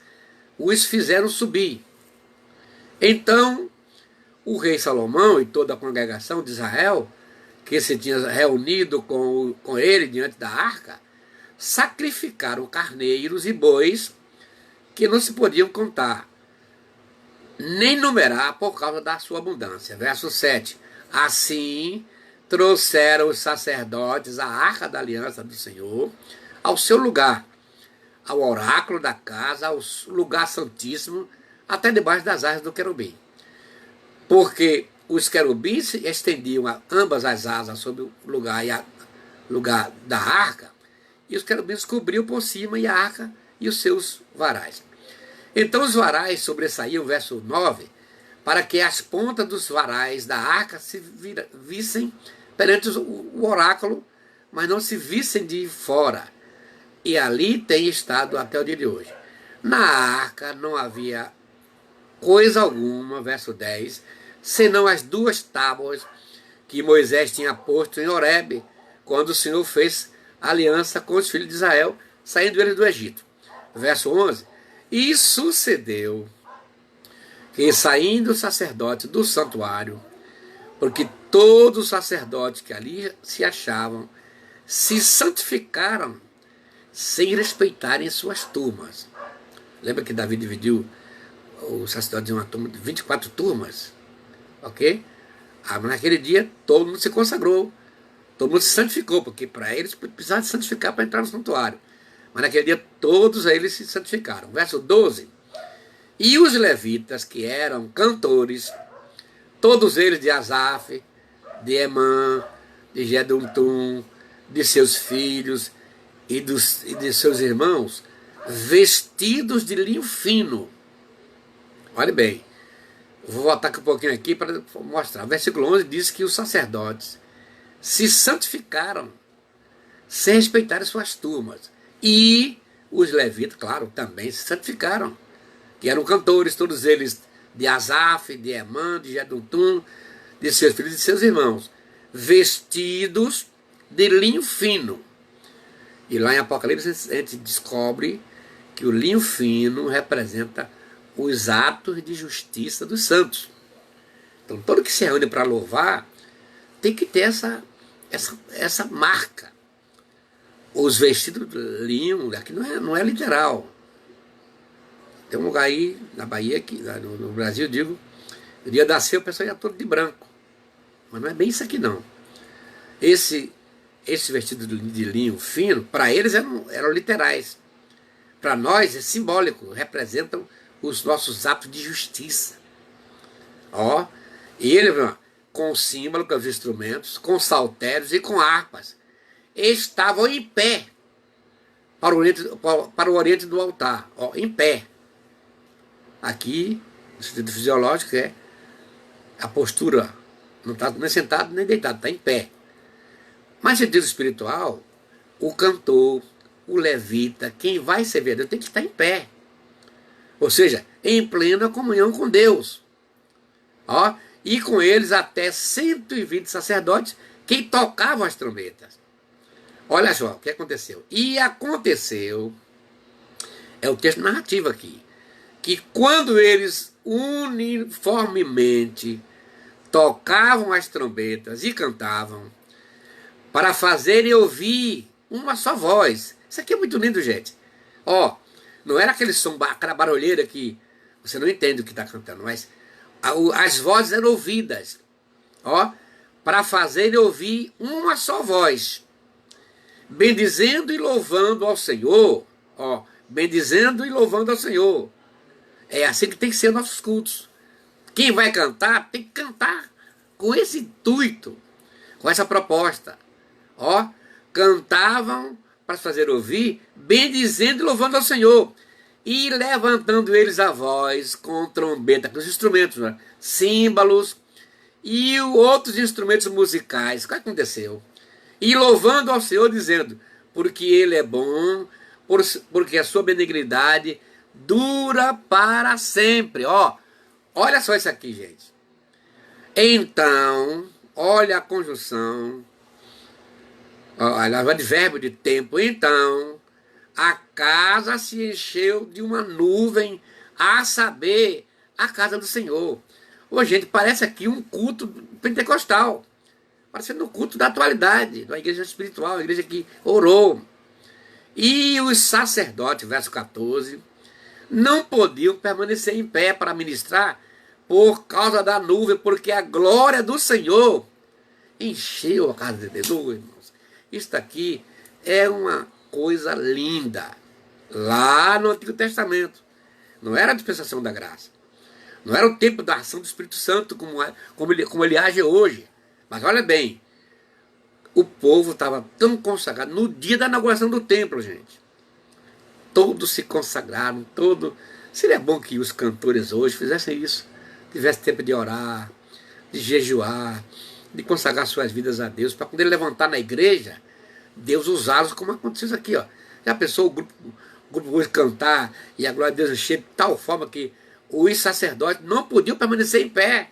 os fizeram subir. Então, o rei Salomão e toda a congregação de Israel, que se tinha reunido com ele diante da arca, sacrificaram carneiros e bois que não se podiam contar, nem numerar por causa da sua abundância. Verso 7. Assim trouxeram os sacerdotes a arca da aliança do Senhor ao seu lugar, ao oráculo da casa, ao lugar santíssimo, até debaixo das asas do querubim. Porque os querubins estendiam ambas as asas sobre o lugar lugar da arca, e os querubins cobriam por cima e a arca e os seus varais. Então os varais sobressaíam, verso 9, para que as pontas dos varais da arca se vissem perante o oráculo, mas não se vissem de fora. E ali tem estado até o dia de hoje. Na arca não havia coisa alguma, verso 10, senão as 2 tábuas que Moisés tinha posto em Horebe, quando o Senhor fez aliança com os filhos de Israel, saindo eles do Egito. Verso 11, e sucedeu que, saindo o sacerdote do santuário, porque todos os sacerdotes que ali se achavam se santificaram sem respeitarem suas turmas. Lembra que Davi dividiu os sacerdotes em uma turma de 24 turmas? Ok? Mas naquele dia todo mundo se consagrou, todo mundo se santificou, porque para eles precisavam se santificar para entrar no santuário. Mas naquele dia todos eles se santificaram. Verso 12. E os levitas, que eram cantores, todos eles de Asaf, de Emã, de Jedutum, de seus filhos e de seus irmãos, vestidos de linho fino. Olhe bem, vou voltar aqui um pouquinho aqui para mostrar. O versículo 11 diz que os sacerdotes se santificaram sem respeitar as suas turmas. E os levitas, claro, também se santificaram, que eram cantores, todos eles de Asaf, de Emã, de Jedutum, de seus filhos e de seus irmãos, vestidos de linho fino. E lá em Apocalipse a gente descobre que o linho fino representa os atos de justiça dos santos. Então todo que se reúne para louvar tem que ter essa marca. Os vestidos de linho, aqui não é literal. Tem um lugar aí na Bahia, aqui, no Brasil, digo, no dia da ceia o pessoal ia todo de branco. Mas não é bem isso aqui não. Esse vestido de linho fino, para eles eram literais. Para nós é simbólico, representam os nossos atos de justiça. Ó, e ele, com o símbolo, com os instrumentos, com saltérios e com harpas, estavam em pé para o oriente do altar. Ó, em pé. Aqui, no sentido fisiológico, é a postura, não está nem sentado nem deitado, está em pé. Mas no sentido espiritual, o cantor, o levita, quem vai servir a Deus tem que estar em pé. Ou seja, em plena comunhão com Deus. Ó, e com eles até 120 sacerdotes que tocavam as trombetas. Olha só o que aconteceu. E aconteceu, é o texto narrativo aqui, que quando eles uniformemente tocavam as trombetas e cantavam, para fazerem ouvir uma só voz. Isso aqui é muito lindo, gente. Ó, não era aquele som, aquela barulheira que você não entende o que está cantando, mas as vozes eram ouvidas. Ó, para fazerem ouvir uma só voz, bendizendo e louvando ao Senhor. Ó, bendizendo e louvando ao Senhor. É assim que tem que ser nossos cultos. Quem vai cantar tem que cantar com esse intuito, com essa proposta. Ó, cantavam para fazer ouvir, bendizendo e louvando ao Senhor, e levantando eles a voz com trombeta, com os instrumentos, né? Símbolos e outros instrumentos musicais. O que aconteceu? E louvando ao Senhor, dizendo, porque Ele é bom, porque a sua benignidade dura para sempre. Ó, olha só isso aqui, gente. Então, olha a conjunção, o advérbio de tempo. Então, a casa se encheu de uma nuvem, a saber, a casa do Senhor. Ô, gente, parece aqui um culto pentecostal, parecendo um culto da atualidade, da igreja espiritual, a igreja que orou. E os sacerdotes, verso 14, não podiam permanecer em pé para ministrar por causa da nuvem, porque a glória do Senhor encheu a casa de Deus, irmãos. Isso aqui é uma coisa linda. Lá no Antigo Testamento, não era a dispensação da graça, não era o tempo da ação do Espírito Santo como ele age hoje. Mas olha bem, o povo estava tão consagrado. No dia da inauguração do templo, gente, todos se consagraram, Seria bom que os cantores hoje fizessem isso, tivessem tempo de orar, de jejuar, de consagrar suas vidas a Deus, para quando ele levantar na igreja, Deus usá-los, como aconteceu isso aqui, ó. Já pensou o grupo hoje cantar e a glória de Deus encher de tal forma que os sacerdotes não podiam permanecer em pé.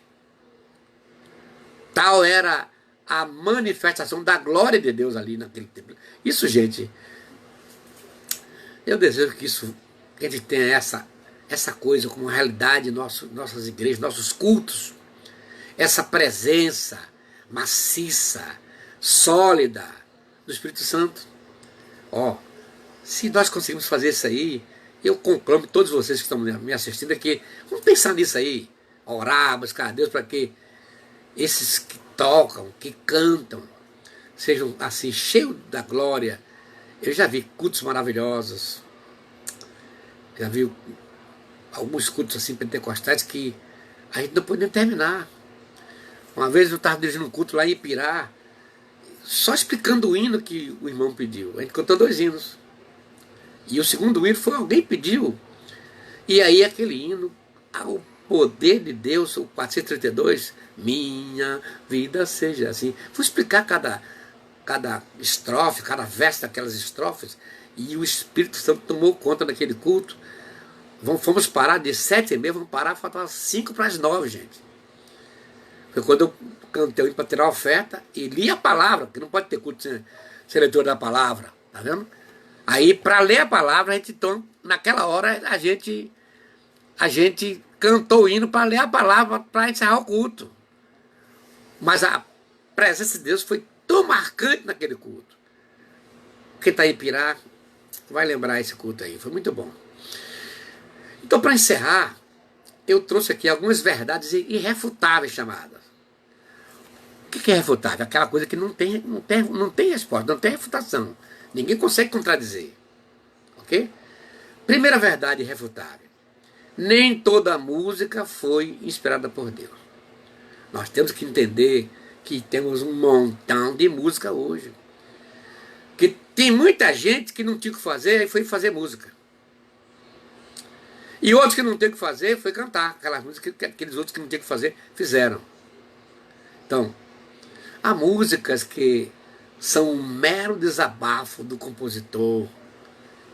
Tal era a manifestação da glória de Deus ali naquele templo. Isso, gente, eu desejo que a gente tenha essa coisa como realidade em nossas igrejas, nossos cultos. Essa presença maciça, sólida do Espírito Santo. Ó, se nós conseguimos fazer isso aí, eu conclamo todos vocês que estão me assistindo aqui, vamos pensar nisso aí, orar, buscar a Deus para que esses que tocam, que cantam, sejam assim, cheios da glória. Eu já vi cultos maravilhosos, já vi alguns cultos assim pentecostais que a gente não pode nem terminar. Uma vez eu estava dirigindo um culto lá em Ipirá, só explicando o hino que o irmão pediu. A gente cantou 2 hinos. E o segundo hino foi alguém pediu. E aí aquele hino, ao poder de Deus, o 432, minha vida seja assim. Vou explicar cada estrofe, cada verso daquelas estrofes, e o Espírito Santo tomou conta daquele culto. Fomos parar de 7h30, vamos parar, faltava 8:55, gente. Foi quando eu cantei o hino para tirar a oferta e li a palavra, porque não pode ter culto sem leitura da palavra, tá vendo? Aí, para ler a palavra, então, naquela hora, a gente cantou o hino para ler a palavra, para encerrar o culto. Mas a presença de Deus foi tão marcante naquele culto. Quem está em Pirá vai lembrar esse culto aí, foi muito bom. Então, para encerrar, eu trouxe aqui algumas verdades irrefutáveis chamadas. O que é refutável? Aquela coisa que não tem resposta, não tem refutação. Ninguém consegue contradizer. Ok? Primeira verdade irrefutável. Nem toda música foi inspirada por Deus. Nós temos que entender que temos um montão de música hoje. Que tem muita gente que não tinha o que fazer e foi fazer música. E outros que não tinham o que fazer foi cantar aquelas músicas que aqueles outros que não tinham o que fazer fizeram. Então, há músicas que são um mero desabafo do compositor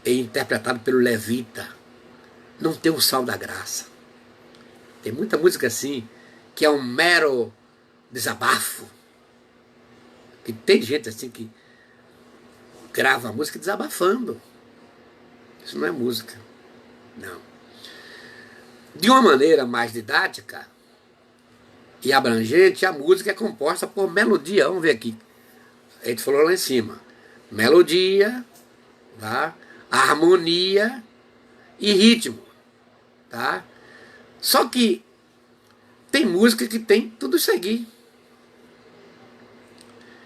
e interpretado pelo levita. Não tem o sal da graça. Tem muita música assim que é um mero desabafo. Que tem gente assim que grava a música desabafando. Isso não é música. Não. De uma maneira mais didática e abrangente, a música é composta por melodia. Vamos ver aqui. A gente falou lá em cima. Melodia, tá? Harmonia e ritmo. Tá? Só que tem música que tem tudo isso aqui.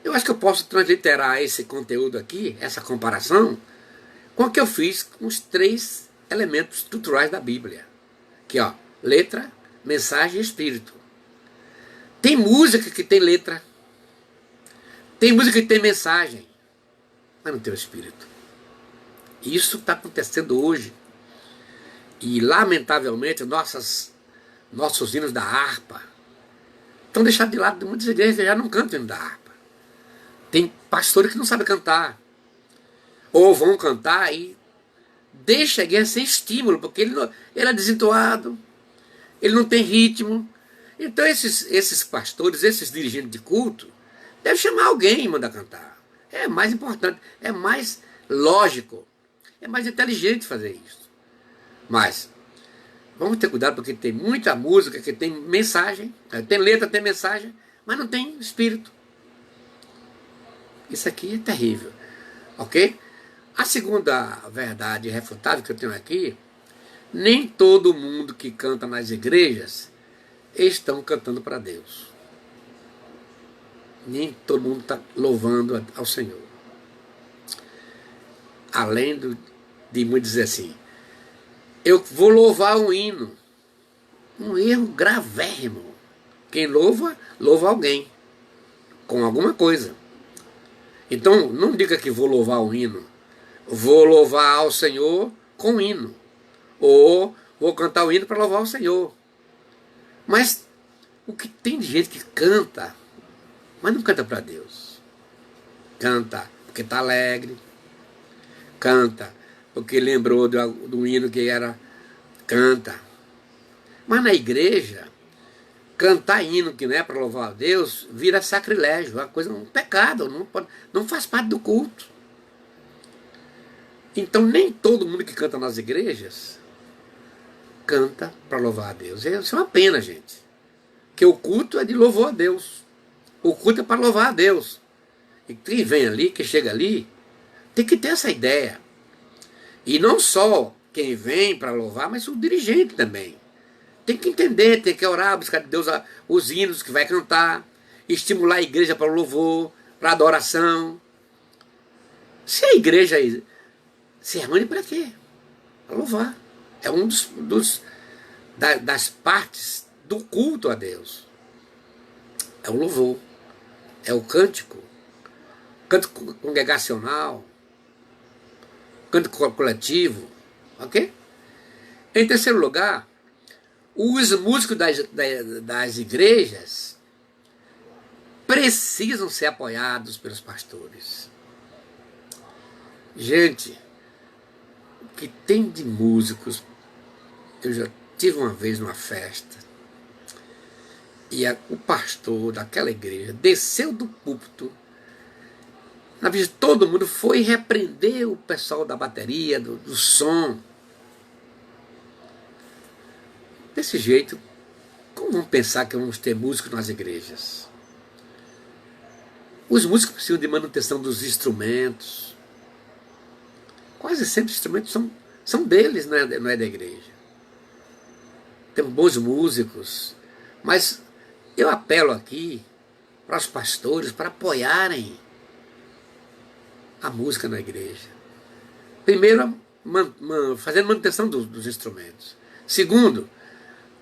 Eu acho que eu posso transliterar esse conteúdo aqui, essa comparação, com o que eu fiz com os 3 elementos estruturais da Bíblia. Aqui, ó, letra, mensagem e espírito. Tem música que tem letra. Tem música que tem mensagem, mas não tem o espírito. Isso está acontecendo hoje. E, lamentavelmente, nossos hinos da harpa estão deixados de lado de muitas igrejas que já não cantam hino da harpa. Tem pastores que não sabem cantar. Ou vão cantar e deixa a igreja sem estímulo, porque ele é desentoado, ele não tem ritmo. Então esses pastores, esses dirigentes de culto, devem chamar alguém e mandar cantar. É mais importante, é mais lógico, é mais inteligente fazer isso. Mas vamos ter cuidado, porque tem muita música que tem mensagem, tem letra, tem mensagem, mas não tem espírito. Isso aqui é terrível. Ok? A segunda verdade irrefutável que eu tenho aqui, nem todo mundo que canta nas igrejas estão cantando para Deus. Nem todo mundo está louvando ao Senhor. Além de muitos dizer assim, eu vou louvar um hino. Um erro gravérrimo. Quem louva, louva alguém. Com alguma coisa. Então, não diga que vou louvar o hino. Vou louvar ao Senhor com o hino. Ou vou cantar o hino para louvar o Senhor. Mas o que tem de gente que canta, mas não canta para Deus. Canta porque está alegre. Canta porque lembrou do hino que era. Canta. Mas na igreja, cantar hino que não é para louvar a Deus vira sacrilégio, uma coisa, um pecado, não faz parte do culto. Então nem todo mundo que canta nas igrejas canta para louvar a Deus. Isso é uma pena, gente. Porque o culto é de louvor a Deus. O culto é para louvar a Deus. E quem vem ali, que chega ali, tem que ter essa ideia. E não só quem vem para louvar, mas o dirigente também. Tem que entender, tem que orar, buscar de Deus os hinos que vai cantar, estimular a igreja para o louvor, para a adoração. Se a igreja se reúne para quê? Para louvar. É um das partes do culto a Deus. É o louvor, é o cântico congregacional, cântico coletivo, ok? Em terceiro lugar, os músicos das igrejas precisam ser apoiados pelos pastores. Gente, o que tem de músicos, eu já tive uma vez numa festa, e o pastor daquela igreja desceu do púlpito, na vista de todo mundo, foi repreender o pessoal da bateria, do som. Desse jeito, como vamos pensar que vamos ter músicos nas igrejas? Os músicos precisam de manutenção dos instrumentos. Quase sempre os instrumentos são deles, não é da igreja. Temos bons músicos, mas eu apelo aqui para os pastores para apoiarem a música na igreja. Primeiro, fazendo manutenção dos instrumentos. Segundo,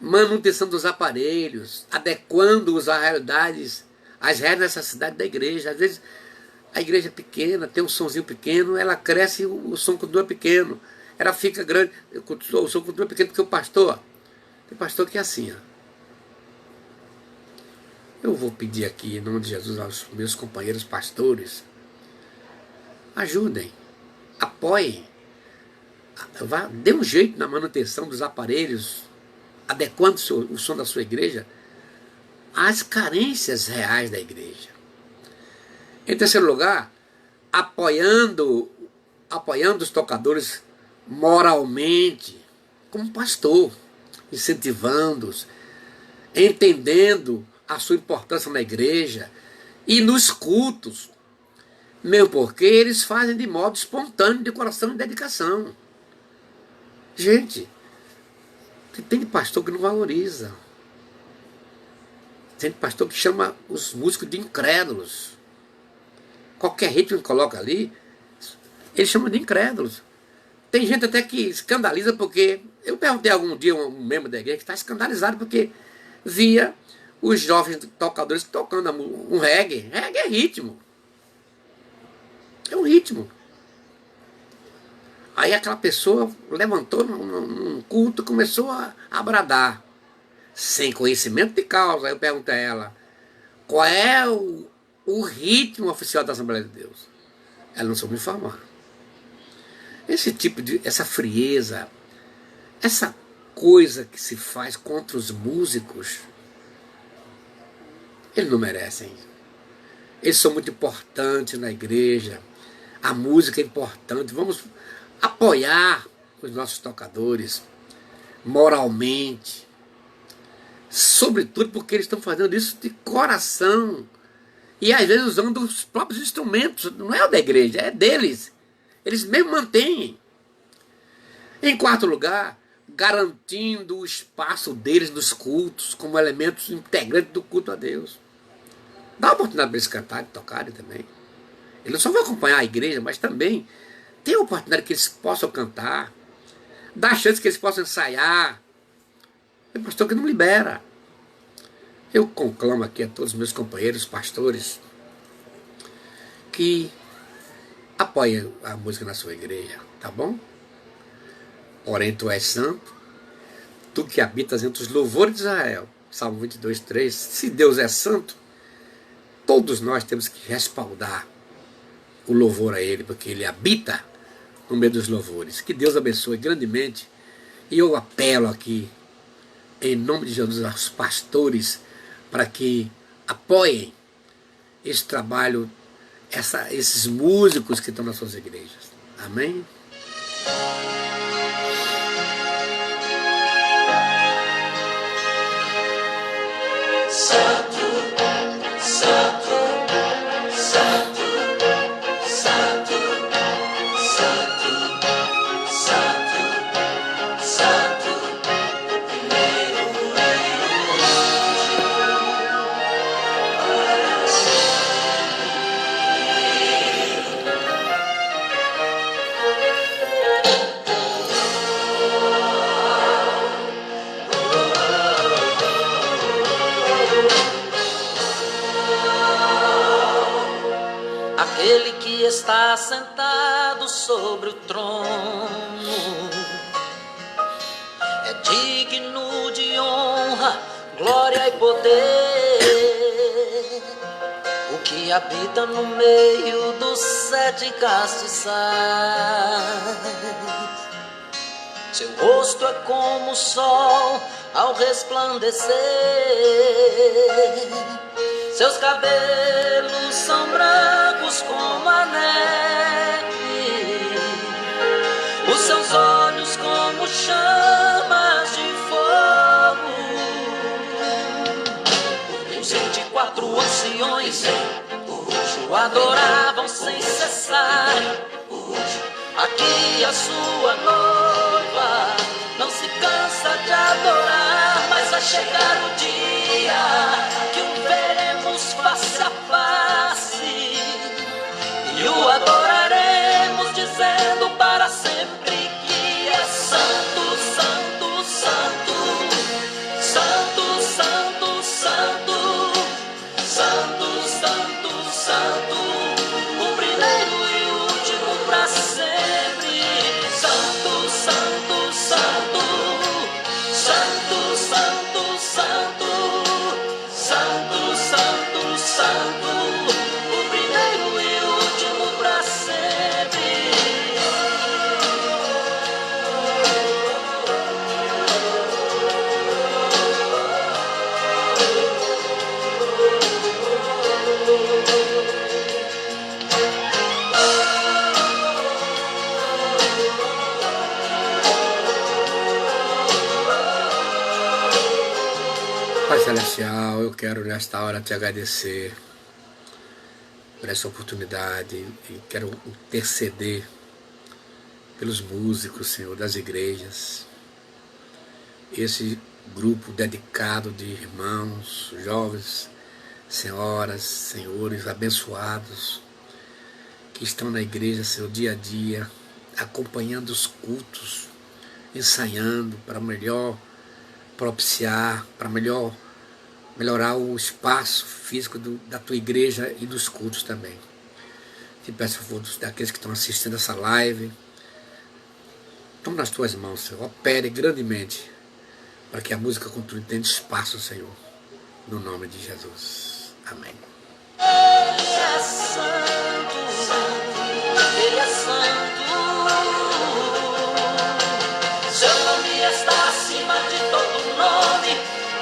manutenção dos aparelhos, adequando-os às realidades, às reais necessidades da igreja. Às vezes, a igreja é pequena, tem um sonzinho pequeno, ela cresce, o som continua pequeno. Ela fica grande, o som continua pequeno, porque tem pastor que é assim, ó. Eu vou pedir aqui, em nome de Jesus, aos meus companheiros pastores, ajudem, apoiem, dê um jeito na manutenção dos aparelhos, adequando o som da sua igreja às carências reais da igreja. Em terceiro lugar, apoiando os tocadores moralmente, como pastor, incentivando-os, entendendo a sua importância na igreja e nos cultos, mesmo porque eles fazem de modo espontâneo, de coração e dedicação. Gente, tem pastor que não valoriza. Tem pastor que chama os músicos de incrédulos. Qualquer ritmo que coloca ali, ele chama de incrédulos. Tem gente até que escandaliza porque... Eu perguntei algum dia a um membro da igreja que está escandalizado porque via os jovens tocadores tocando um reggae. Reggae é ritmo. É um ritmo. Aí aquela pessoa levantou num culto e começou a bradar, sem conhecimento de causa. Aí eu perguntei a ela, qual é o ritmo oficial da Assembleia de Deus? Ela não soube me informar. Essa frieza, essa coisa que se faz contra os músicos, eles não merecem. Eles são muito importantes na igreja. A música é importante. Vamos apoiar os nossos tocadores moralmente. Sobretudo porque eles estão fazendo isso de coração. E às vezes usando os próprios instrumentos. Não é o da igreja, é deles. Eles mesmo mantêm. Em quarto lugar, garantindo o espaço deles nos cultos como elementos integrantes do culto a Deus. Dá a oportunidade para eles cantarem e tocarem também. Eles não só vão acompanhar a igreja, mas também tem a oportunidade que eles possam cantar. Dá a chance que eles possam ensaiar. Tem pastor que não libera. Eu conclamo aqui a todos os meus companheiros pastores que apoie a música na sua igreja, tá bom? Porém, tu és santo, tu que habitas entre os louvores de Israel. Salmo 22, 3. Se Deus é santo, todos nós temos que respaldar o louvor a Ele, porque Ele habita no meio dos louvores. Que Deus abençoe grandemente. E eu apelo aqui, em nome de Jesus, aos pastores, para que apoiem esse trabalho, esses músicos que estão nas suas igrejas. Amém? Santo, Santo, Santo, Santo, Santo, Santo, Santo, primeiro aquele que está sentado sobre o trono é digno de honra, glória e poder. O que habita no meio dos 7 castiçais, seu rosto é como o sol ao resplandecer, seus cabelos são brancos como a neve, os seus olhos como chamas de fogo. Os 24 anciões o adoravam sem cessar. Aqui a sua noiva não se cansa de adorar, mas vai chegar o dia que o veremos face a face e o adoraremos dizendo para sempre que é santo, santo, santo, santo, santo, santo, santo, santo, santo, o primeiro e o último para sempre. Santo, santo, santo, santo, santo, santo, santo, santo, santo, o primeiro e o último para sempre. Pai Celestial, eu quero nesta hora te agradecer por essa oportunidade e quero interceder pelos músicos, Senhor, das igrejas, esse grupo dedicado de irmãos, jovens, senhoras, senhores abençoados que estão na igreja, Senhor, dia a dia, acompanhando os cultos, ensaiando para melhor propiciar, para melhorar o espaço físico da tua igreja e dos cultos também. Te peço, por favor, daqueles que estão assistindo essa live, toma nas tuas mãos, Senhor, opere grandemente para que a música continue tendo espaço, Senhor, no nome de Jesus. Amém. Ele é santo, ele é santo, seu nome está acima de todo nome,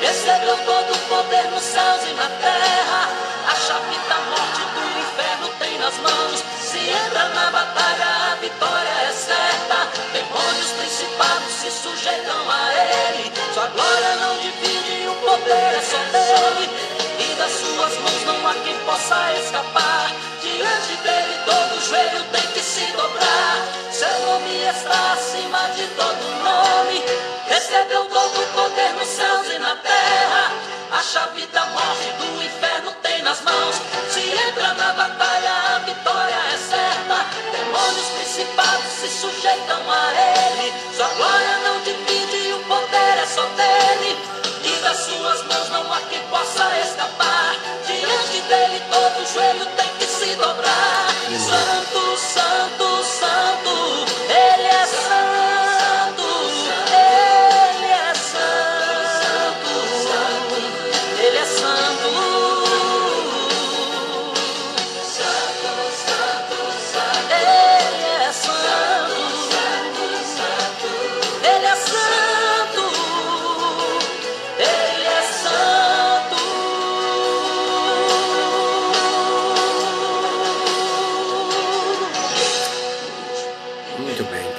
recebeu todo o poder nos céus e na terra, a chave da morte e do inferno tem nas mãos, se entra na batalha a vitória é certa, demônios principados se sujeitam a ele, sua glória não divide, o poder é só dele, e das suas mãos não há quem possa escapar, diante dele todo joelho tem que se dobrar, seu nome está acima de todo nome, recebeu todo o poder nos céus e na terra, a chave da morte e do inferno tem nas mãos, se entra na batalha a vitória é certa, demônios principados se sujeitam a ele, sua glória não divide, o poder é só dele, e das suas mãos não há quem possa escapar, diante dele todo joelho tem que se dobrar,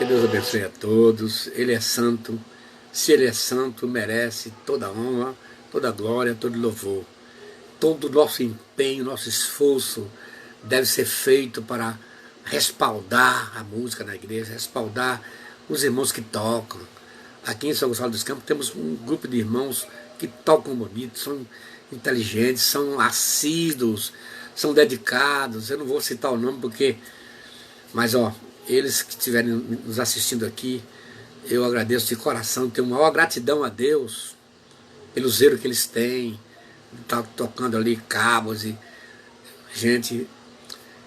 Deus abençoe a todos. Ele é santo. Se Ele é santo, merece toda a honra, toda a glória, todo o louvor. Todo o nosso empenho, nosso esforço deve ser feito para respaldar a música na igreja, respaldar os irmãos que tocam. Aqui em São Gonçalo dos Campos temos um grupo de irmãos que tocam bonito, são inteligentes, são assíduos, são dedicados. Eu não vou citar o nome porque... Mas eles que estiverem nos assistindo aqui, eu agradeço de coração, tenho maior gratidão a Deus pelo zelo que eles têm, tá tocando ali cabos e gente.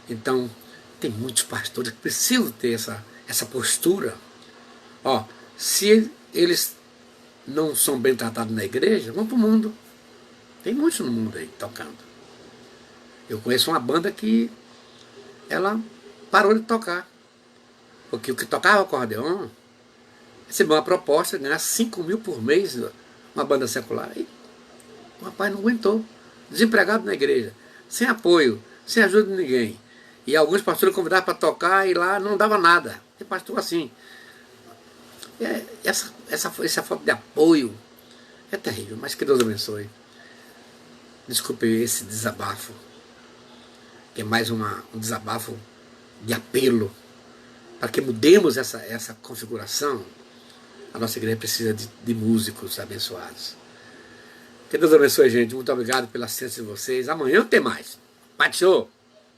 Então, tem muitos pastores que precisam ter essa postura. Se eles não são bem tratados na igreja, vão para o mundo. Tem muitos no mundo aí tocando. Eu conheço uma banda que ela parou de tocar, porque o que tocava acordeon recebeu uma proposta de ganhar 5 mil por mês, uma banda secular. E o rapaz não aguentou, desempregado na igreja, sem apoio, sem ajuda de ninguém. E alguns pastores convidavam para tocar e lá não dava nada. Tem pastor assim. Essa falta de apoio é terrível, mas que Deus abençoe. Desculpe esse desabafo, que é mais um desabafo de apelo, para que mudemos essa configuração. A nossa igreja precisa de músicos abençoados. Que Deus abençoe, gente. Muito obrigado pela assistência de vocês. Amanhã tem mais. Bate show!